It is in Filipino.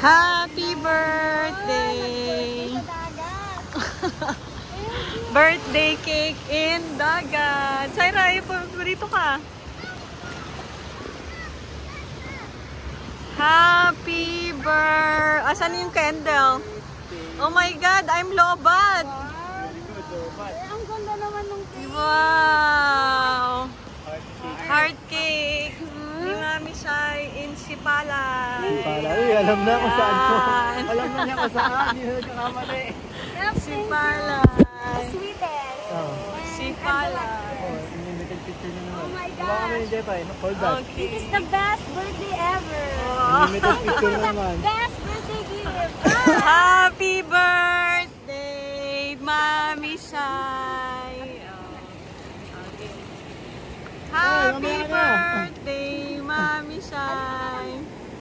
Happy birthday! Birthday cake in dagat. Saira, dito ka. Happy birthday! Asan yung candle? Oh my God, I'm lobad! Ang ganda naman ng cake. Wow! Heart cake! Ni Mami Shai in Sipala. Sipala. Uy, alam na kung saan ko. Alam na niya kung saan. Hindi na nagkakamali. Sipala. Sweetest. Sipala. Limited picture na naman. Oh my Baka kami gosh. hindi pa eh. Hold that. Okay. This is the best birthday ever. Limited picture na naman. Best birthday gift. Happy birthday, Mami Shai. Okay. Happy